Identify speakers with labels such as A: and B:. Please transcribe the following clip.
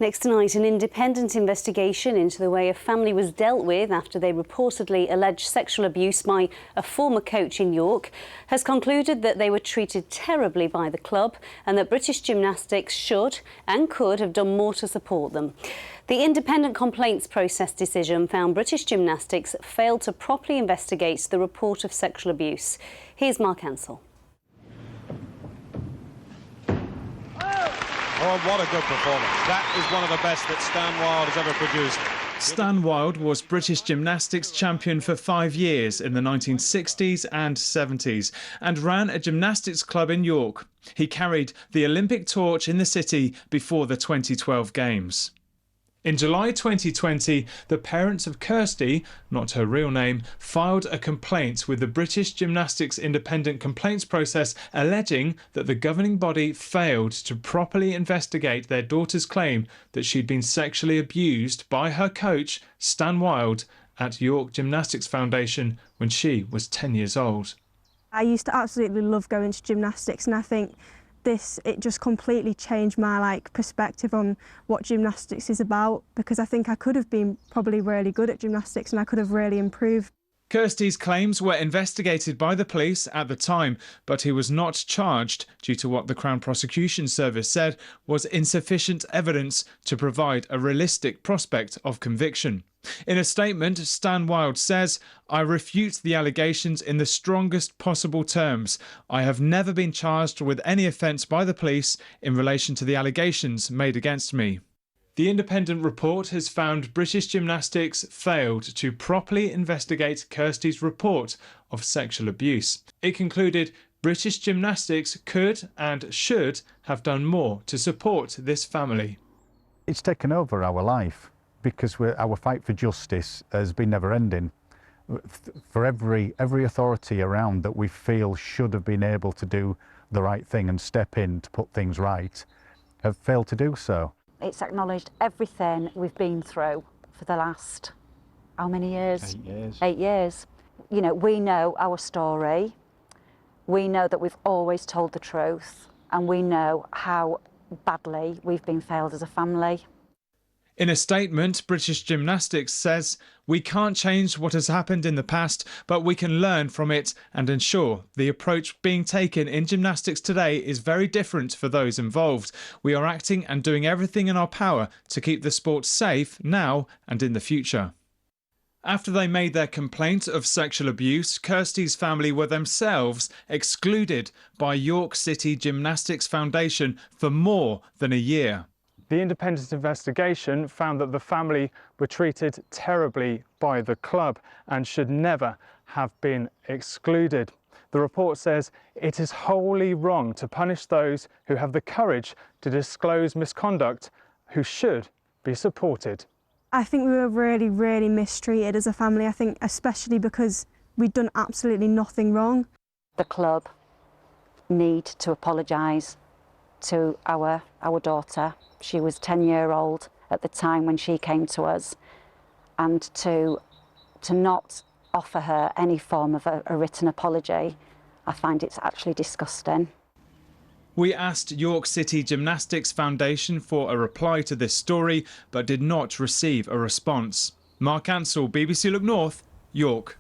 A: Next tonight, an independent investigation into the way a family was dealt with after they reportedly alleged sexual abuse by a former coach in York has concluded that they were treated terribly by the club and that British Gymnastics should and could have done more to support them. The independent complaints process decision found British Gymnastics failed to properly investigate the report of sexual abuse. Here's Mark Ansell.
B: Oh, what a good performance. That is one of the best that Stan Wild has ever produced.
C: Stan Wild was British Gymnastics champion for 5 years in the 1960s and 70s and ran a gymnastics club in York. He carried the Olympic torch in the city before the 2012 Games. In July 2020, the parents of Kirsty, not her real name, filed a complaint with the British Gymnastics Independent Complaints Process alleging that the governing body failed to properly investigate their daughter's claim that she'd been sexually abused by her coach, Stan Wild, at York Gymnastics Foundation when she was 10 years old.
D: I used to absolutely love going to gymnastics, and I think it just completely changed my perspective on what gymnastics is about, because I think I could have been probably really good at gymnastics and I could have really improved.
C: Kirsty's claims were investigated by the police at the time, but he was not charged due to what the Crown Prosecution Service said was insufficient evidence to provide a realistic prospect of conviction. In a statement, Stan Wild says, "I refute the allegations in the strongest possible terms. I have never been charged with any offence by the police in relation to the allegations made against me." The independent report has found British Gymnastics failed to properly investigate Kirsty's report of sexual abuse. It concluded British Gymnastics could and should have done more to support this family.
E: It's taken over our life because our fight for justice has been never-ending. For every authority around that we feel should have been able to do the right thing and step in to put things right have failed to do so.
F: It's acknowledged everything we've been through for the last, how many years?
E: 8 years.
F: 8 years. You know, we know our story. We know that we've always told the truth, and we know how badly we've been failed as a family.
C: In a statement, British Gymnastics says, "We can't change what has happened in the past, but we can learn from it and ensure the approach being taken in gymnastics today is very different for those involved. We are acting and doing everything in our power to keep the sport safe now and in the future." After they made their complaint of sexual abuse, Kirsty's family were themselves excluded by York City Gymnastics Foundation for more than a year. The independent investigation found that the family were treated terribly by the club and should never have been excluded. The report says it is wholly wrong to punish those who have the courage to disclose misconduct, who should be supported.
D: I think we were really, really mistreated as a family. I think especially because we'd done absolutely nothing wrong.
F: The club need to apologise to our daughter. She was 10-year-old at the time when she came to us, and to not offer her any form of a written apology, I find it's actually disgusting.
C: We asked York City Gymnastics Foundation for a reply to this story, but did not receive a response. Mark Ansell, BBC Look North, York.